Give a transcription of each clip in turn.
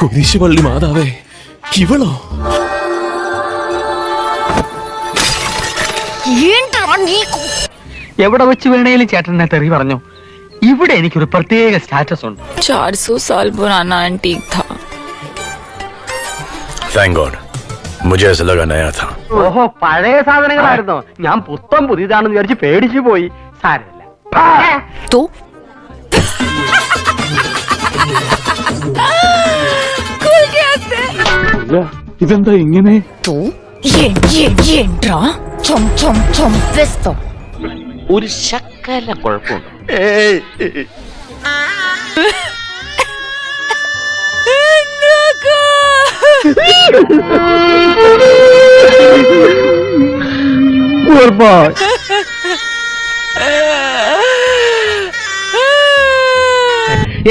കുരിശുപള്ളി മാതാവേ, ഇവളോ? എവിടെ വെച്ച് വേണേലും ചേട്ടനെ തെറി പറഞ്ഞു. ഇവിടെ എനിക്കൊരു പ്രത്യേക സ്റ്റാറ്റസ് ഉണ്ട്. 400 साल पुराना एंटीक था. Thank God. मुझे ऐसा लगा नया था. ഓഹോ, പഴയ സാധനങ്ങളായിരുന്നോ? ഞാൻ പുത്തം പുതിയതാണെന്ന് വിചാരിച്ച് പേടിച്ചു പോയി. സാരമില്ല. तो ഇതെന്താ ഇങ്ങനെ? तो ये ड्रा चम चम चम वेस्तो ഒരു ശക്കല കുഴപ്പമുണ്ട്.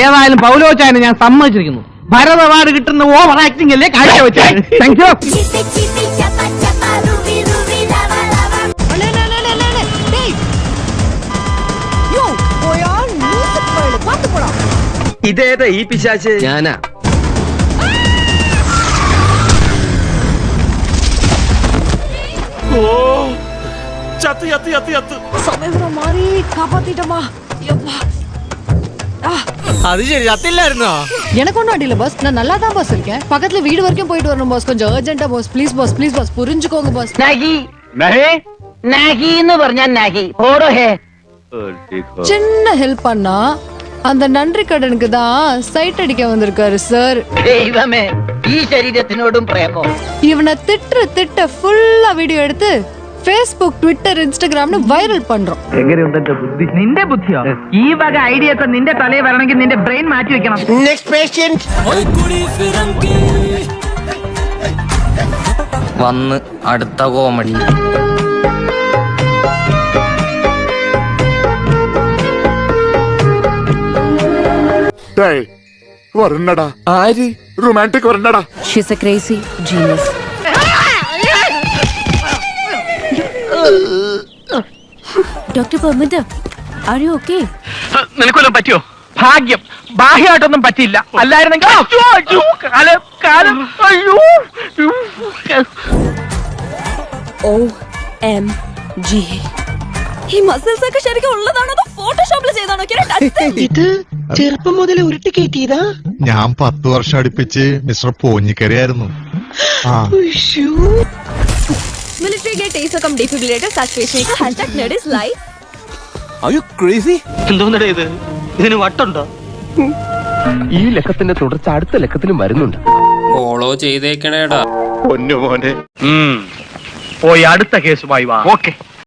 ഏതായാലും പൗലോച്ചായനെ ഞാൻ സമ്മതിച്ചിരിക്കുന്നു. ഭരത് അവാർഡ് കിട്ടുന്ന ഓവർ ആക്ടിംഗ് അല്ലേ കാഴ്ചവെച്ചത്. Thank you. ഇതേതാ ഈ പിശാച്? ഞാനാ. ഓ, ചത്ത് ചത്ത് ചത്ത് ചത്ത്. അത് ശരി, ചത്തില്ലായിരുന്നോ? எனக்கு ஒன்றும் அடியில பாஸ், நான் நல்லா தான் பாஸ் இருக்கேன். பக்கத்துல வீடு வரைக்கும் போயிட்டு வரணும் பாஸ், கொஞ்சம் அர்ஜென்ட்டா boss, please boss, please boss, புரிஞ்சுக்கோங்க பாஸ். നഹി നഹി എന്ന് പറഞ്ഞാൽ നഹി. ഓടോ ഹേ. சின்ன ஹெல்ப் பண்ணா அந்த நன்றி கடனுக்கு தான் சைட் அடிக்க வந்திருக்காரு சார். ദൈവമേ, ഈ ശരീരത്തിനോടും പ്രേമോ? இவனை திட்ட ஃபுல்லா வீடியோ எடுத்து ഫേസ്ബുക്ക്, ട്വിറ്റർ, ഇൻസ്റ്റാഗ്രാമിന് വൈറൽ പண்றோம். എങ്ങനെയുണ്ട് എന്റെ ബുദ്ധി? നിന്റെ ബുദ്ധിയോ? ഈ വക ഐഡിയ ഒക്കെ നിന്റെ തലയിൽ വരണമെങ്കിൽ നിന്റെ ബ്രെയിൻ മാറ്റി വെക്കണം. നെക്സ്റ്റ് പേഷ്യന്റ് വന്ന് അടുത്ത കോമഡി. വരണടാ. ആര്? റൊമാൻറ്റിക് വരണടാ. She's a crazy genius. Dr. Parminder, are you okay? നിനക്കൊല്ലം പറ്റിയോ? ഭാഗ്യം, ബാഹ്യമായിട്ടൊന്നും പറ്റിയില്ല. അല്ലായിരുന്നെങ്കിൽ OMG. ഈ മസിൽസ് ഒക്കെ ശരിക്കും ഉള്ളതാണോ അതോ ഫോട്ടോഷോപ്പിൽ ചെയ്താണോ? ഇത് ചെറുപ്പം മുതൽ ഉരുട്ടി കയറ്റിയതാ. ഞാൻ 10 വർഷം അടുപ്പിച്ച് mister പോഞ്ഞിക്കരയായിരുന്നു. Military get taser cum defibrillator saturation #nerdislife. Are you crazy? എന്തോന്നടേ ഇത്? ഇതിന് വട്ടുണ്ടോ? ഈ ലക്കത്തിന്റെ തുടർച്ച അടുത്ത ലക്കത്തിലും വരുന്നുണ്ട്. ഫോളോ ചെയ്തേക്കണേടാ. പൊന്നു മോനെ. പോയി അടുത്ത കേസുമായി വാ. ഓക്കെ.